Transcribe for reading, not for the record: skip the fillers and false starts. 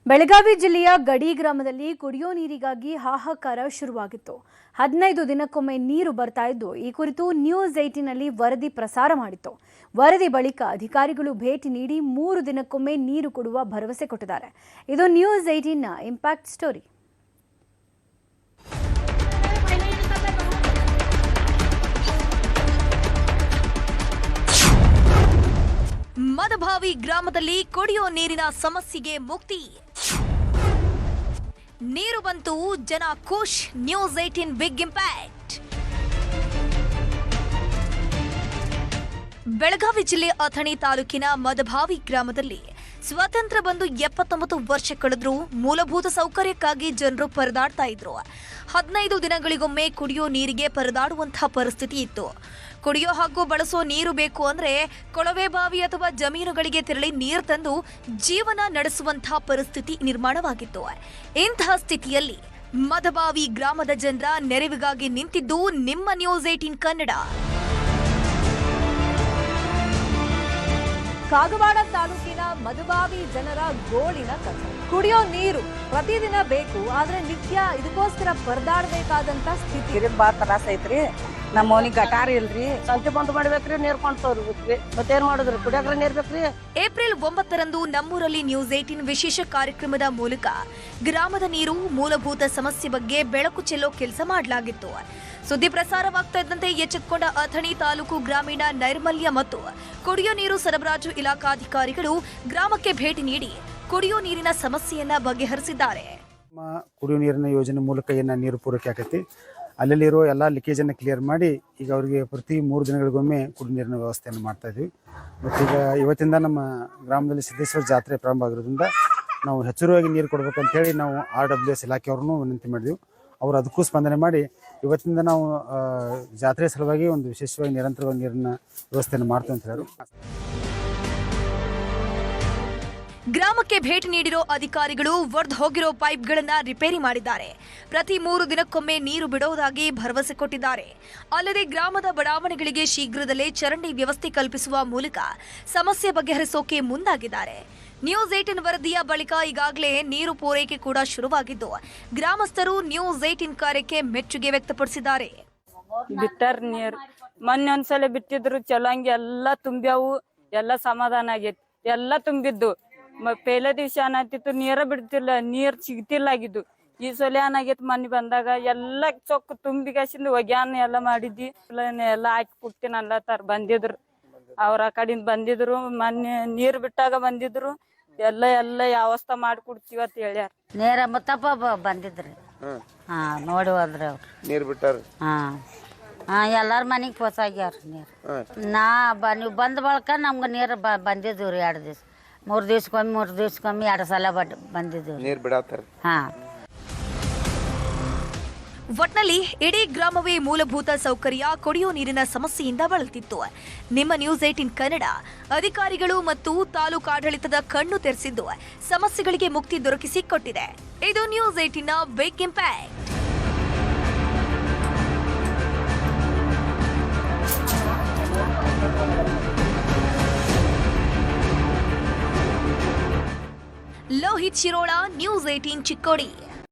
ಬೆಳಗಾವಿ ಜಿಲ್ಲೆಯ ಗಡಿ ಗ್ರಾಮದಲ್ಲಿ ಕುಡಿಯೋ ನೀರಿಗಾಗಿ ಹಾಹಾಕಾರ ಶುರುವಾಗಿತ್ತು. 15 ದಿನಕ್ಕೊಮ್ಮೆ ನೀರು ಬರ್ತಾ ಇದ್ದು, ಈ ಕುರಿತು ನ್ಯೂಸ್ 18 ನಲ್ಲಿ ವರದಿ ಪ್ರಸಾರ ಮಾಡಿತ್ತು. ವರದಿ ಬಳಿಕ ಅಧಿಕಾರಿಗಳು ಭೇಟಿ ನೀಡಿ 3 ದಿನಕ್ಕೊಮ್ಮೆ ನೀರು ಕೊಡುವ ಭರವಸೆ ಕೊಟ್ಟಿದ್ದಾರೆ. ಇದು ನ್ಯೂಸ್ 18 ನ ಇಂಪ್ಯಾಕ್ಟ್ ಸ್ಟೋರಿ. ಮದಭಾವಿ ಗ್ರಾಮದಲ್ಲಿ ಕುಡಿಯೋ ನೀರಿನ ಸಮಸ್ಯೆಗೆ ಮುಕ್ತಿ. ನೀರು ಬಂತು, ಜನ ಖುಷ್. News 18 big impact. ಬೆಳಗಾವಿ ಜಿಲ್ಲೆ ಅಥಣಿ ತಾಲೂಕಿನ ಮದಭಾವಿ ಗ್ರಾಮದಲ್ಲಿ ಸ್ವಾತಂತ್ರ್ಯ ಬಂದು 79 ವರ್ಷ ಕಳೆದ್ರೂ ಮೂಲಭೂತ ಸೌಕರ್ಯಕ್ಕಾಗಿ ಜನರು ಪರದಾಡ್ತಾ ಇದ್ರು. 15 ದಿನಗಳಿಗೊಮ್ಮೆ ಕುಡಿಯೋ ನೀರಿಗೆ ಪರದಾಡುವಂತಹ ಪರಿಸ್ಥಿತಿ ಇತ್ತು. ಕುಡಿಯೋ ಹಾಗೂ ಬಳಸೋ ನೀರು ಬೇಕು ಅಂದ್ರೆ ಕೊಳವೆ ಬಾವಿ ಅಥವಾ ಜಮೀನುಗಳಿಗೆ ತೆರಳಿ ನೀರು ತಂದು ಜೀವನ ನಡೆಸುವಂತಹ ಪರಿಸ್ಥಿತಿ ನಿರ್ಮಾಣವಾಗಿತ್ತು. ಇಂತಹ ಸ್ಥಿತಿಯಲ್ಲಿ ಮದಭಾವಿ ಗ್ರಾಮದ ಜನರ ನೆರವಿಗಾಗಿ ನಿಂತಿದ್ದು ನಿಮ್ಮ ನ್ಯೂಸ್ 18 ಕನ್ನಡ. ಕಾಗವಾಡ ತಾಲೂಕಿನ ಮದಭಾವಿ ಜನರ ಗೋಳಿನ ಕಥೆ. ಕುಡಿಯೋ ನೀರು ಪ್ರತಿದಿನ ಬೇಕು, ಆದ್ರೆ ನಿತ್ಯ ಇದಕ್ಕೋಸ್ಕರ ಪರದಾಡಬೇಕಾದಂತ ಸ್ಥಿತಿ. ಬಾಳ ತ್ರಾಸ ಐತ್ರಿ. ನಮ್ಮ ಮನಿಗೆ ಗಟಾರ ಇಲ್ರಿ, ಸಂತೆ ಬಂದ್ ಮಾಡ್ಬೇಕ್ರಿ, ನೀರ್ ಕೊಂಡ್ತವ್ರಿ. ಮತ್ತೇನ್ ಮಾಡುದ್ರಿ, ಕುಡಿಯಾಕ್ರ ನೀರ್ ಬೇಕ್ರಿ. ಏಪ್ರಿಲ್ 9ರಂದು ನಮ್ಮೂರಲ್ಲಿ ನ್ಯೂಸ್ 18 ವಿಶೇಷ ಕಾರ್ಯಕ್ರಮದ ಮೂಲಕ ಗ್ರಾಮದ ನೀರು ಮೂಲಭೂತ ಸಮಸ್ಯೆ ಬಗ್ಗೆ ಬೆಳಕು ಚೆಲ್ಲೋ ಕೆಲಸ ಮಾಡಲಾಗಿತ್ತು. ಸುದ್ದಿ ಪ್ರಸಾರವಾಗ್ತಾ ಇದ್ದಂತೆ ಎಚ್ಚೆತ್ತುಕೊಂಡ ಅಥಣಿ ತಾಲೂಕು ಗ್ರಾಮೀಣ ನೈರ್ಮಲ್ಯ ಮತ್ತು ಕುಡಿಯೋ ನೀರು ಸರಬರಾಜು ಇಲಾಖಾಧಿಕಾರಿಗಳು ಗ್ರಾಮಕ್ಕೆ ಭೇಟಿ ನೀಡಿ ಕುಡಿಯೋ ನೀರಿನ ಸಮಸ್ಯೆಯನ್ನ ಬಗೆಹರಿಸಿದ್ದಾರೆ. ಕುಡಿಯೋ ನೀರಿನ ಯೋಜನೆ ಮೂಲಕ ಏನ ನೀರು ಪೂರೈಕೆ ಆಕೈತಿ, ಅಲ್ಲಲ್ಲಿರೋ ಎಲ್ಲ ಲೀಕೇಜನ್ನು ಕ್ಲಿಯರ್ ಮಾಡಿ ಈಗ ಅವರಿಗೆ ಪ್ರತಿ 3 ದಿನಗಳಿಗೊಮ್ಮೆ ಕುಡಿಯೋ ನೀರಿನ ವ್ಯವಸ್ಥೆಯನ್ನು ಮಾಡ್ತಾ ಇದ್ವಿ. ಮತ್ತು ಈಗ ಇವತ್ತಿಂದ ನಮ್ಮ ಗ್ರಾಮದಲ್ಲಿ ಸಿದ್ದೇಶ್ವರ ಜಾತ್ರೆ ಪ್ರಾರಂಭ ಆಗಿರೋದ್ರಿಂದ ನಾವು ಹೆಚ್ಚುವರಿಯಾಗಿ ನೀರು ಕೊಡಬೇಕಂತೇಳಿ ನಾವು RWS ಇಲಾಖೆಯವ್ರನ್ನೂ ವಿನಂತಿ ಮಾಡಿದ್ವಿ. ಅವರು ಅದಕ್ಕೂ ಸ್ಪಂದನೆ ಮಾಡಿ ಇವತ್ತಿಂದ ನಾವು ಜಾತ್ರೆ ಸಲುವಾಗಿ ಒಂದು ವಿಶೇಷವಾಗಿ ನಿರಂತರವಾಗಿ ನೀರಿನ ವ್ಯವಸ್ಥೆಯನ್ನು ಮಾಡ್ತೀವಿ ಅಂತ ಹೇಳಿದ್ರು. ಗ್ರಾಮಕ್ಕೆ ಭೇಟಿ ನೀಡಿರೋ ಅಧಿಕಾರಿಗಳು ಒಡೆದು ಹೋಗಿರೋ ಪೈಪ್ಗಳನ್ನ ರಿಪೇರಿ ಮಾಡಿದ್ದಾರೆ. ಪ್ರತಿ 3 ದಿನಕ್ಕೊಮ್ಮೆ ನೀರು ಬಿಡೋದಾಗಿ ಭರವಸೆ ಕೊಟ್ಟಿದ್ದಾರೆ. ಅಲ್ಲದೆ ಗ್ರಾಮದ ಬಡಾವಣೆಗಳಿಗೆ ಶೀಘ್ರದಲ್ಲೇ ಚರಂಡಿ ವ್ಯವಸ್ಥೆ ಕಲ್ಪಿಸುವ ಮೂಲಕ ಸಮಸ್ಯೆ ಬಗೆಹರಿಸೋಕೆ ಮುಂದಾಗಿದ್ದಾರೆ. ನ್ಯೂಸ್ 18 ವರದಿಯ ಬಳಿಕ ಈಗಾಗಲೇ ನೀರು ಪೂರೈಕೆ ಕೂಡ ಶುರುವಾಗಿದ್ದು, ಗ್ರಾಮಸ್ಥರು ನ್ಯೂಸ್ 18 ಕಾರ್ಯಕ್ಕೆ ಮೆಚ್ಚುಗೆ ವ್ಯಕ್ತಪಡಿಸಿದ್ದಾರೆ. ಬಿಟ್ಟಾರ ನೀರ್ ಮೊನ್ನೆ ಒಂದ್ಸಲ ಬಿಟ್ಟಿದ್ರು, ಚಲೋ ಹಂಗೆ ಎಲ್ಲಾ ತುಂಬ್ಯಾವು, ಎಲ್ಲಾ ಸಮಾಧಾನ ಆಗೈತಿ. ಎಲ್ಲಾ ತುಂಬಿದ್ದು ಪೇಲೆ ದಿವ್ಸ ಏನಾಗ್ತಿತ್ತು, ನೀರ ಬಿಡ್ತಿಲ್ಲ, ನೀರ್ ಸಿಗ್ತಿಲ್ಲ ಆಗಿದ್ದು. ಈ ಸಲ ಏನಾಗೈತಿ, ಮೊನ್ನೆ ಬಂದಾಗ ಎಲ್ಲಾ ಚೊಕ್ಕ ತುಂಬಿಗಾಸಿಂದ ಒಗ್ಯಾನ ಎಲ್ಲಾ ಮಾಡಿದ್ವಿ. ಎಲ್ಲಾ ಹಾಕಿ ಕೊಡ್ತೀನಿ ಅನ್ಲತ್ತಾರ. ಬಂದಿದ್ರು ಅವ್ರ ಆ ಕಡೆಯಿಂದ ಬಂದಿದ್ರು, ಮೊನ್ನೆ ನೀರ್ ಬಿಟ್ಟಾಗ ಬಂದಿದ್ರು. ಎಲ್ಲ ವ್ಯವಸ್ಥೆ ಮಾಡಿ ಕೊಡ್ತೀವಿ ಅಂತ ಹೇಳ್ಯಾರ. ನೇರ ಮತ್ತಪ್ಪ ಬಂದಿದ್ರಿ. ನೋಡಿ ಹೋದ್ರಿ ಅವ್ರು ನೀರ್ ಬಿಟ್ಟಾರ. ಎಲ್ಲಾರ ಮನೆಗೆ ಪೋಸಾಗ್ಯಾರ ನೀರು. ನೀವು ಬಂದ ಬಳಕ ನಮ್ಗೆ ನೀರು ಬಂದಿದ್ವಿ 2 ದಿವ್ಸ, 3 ದಿವ್ಸಕ್ಕೊಮ್ಮೆ 2 ಸಲ ಬಂದಿದ್ವಿ ನೀರ್ ಬಿಡಾತಾರ. ಒಟ್ನಲ್ಲಿ ಇಡೀ ಗ್ರಾಮವೇ ಮೂಲಭೂತ ಸೌಕರ್ಯ, ಕುಡಿಯೋ ನೀರಿನ ಸಮಸ್ಯೆಯಿಂದ ಬಳಲ್ತಿತ್ತು. ನಿಮ್ಮ ನ್ಯೂಸ್ 18 ಕನ್ನಡ ಅಧಿಕಾರಿಗಳು ಮತ್ತು ತಾಲೂಕು ಆಡಳಿತದ ಕಣ್ಣು ತೆರೆಸಿದ್ದು ಸಮಸ್ಯೆಗಳಿಗೆ ಮುಕ್ತಿ ದೊರಕಿಸಿಕೊಟ್ಟಿದೆ. ಇದು ನ್ಯೂಸ್ 18 ನ big impact. Lohit Shirol, news 18 Chikkodi.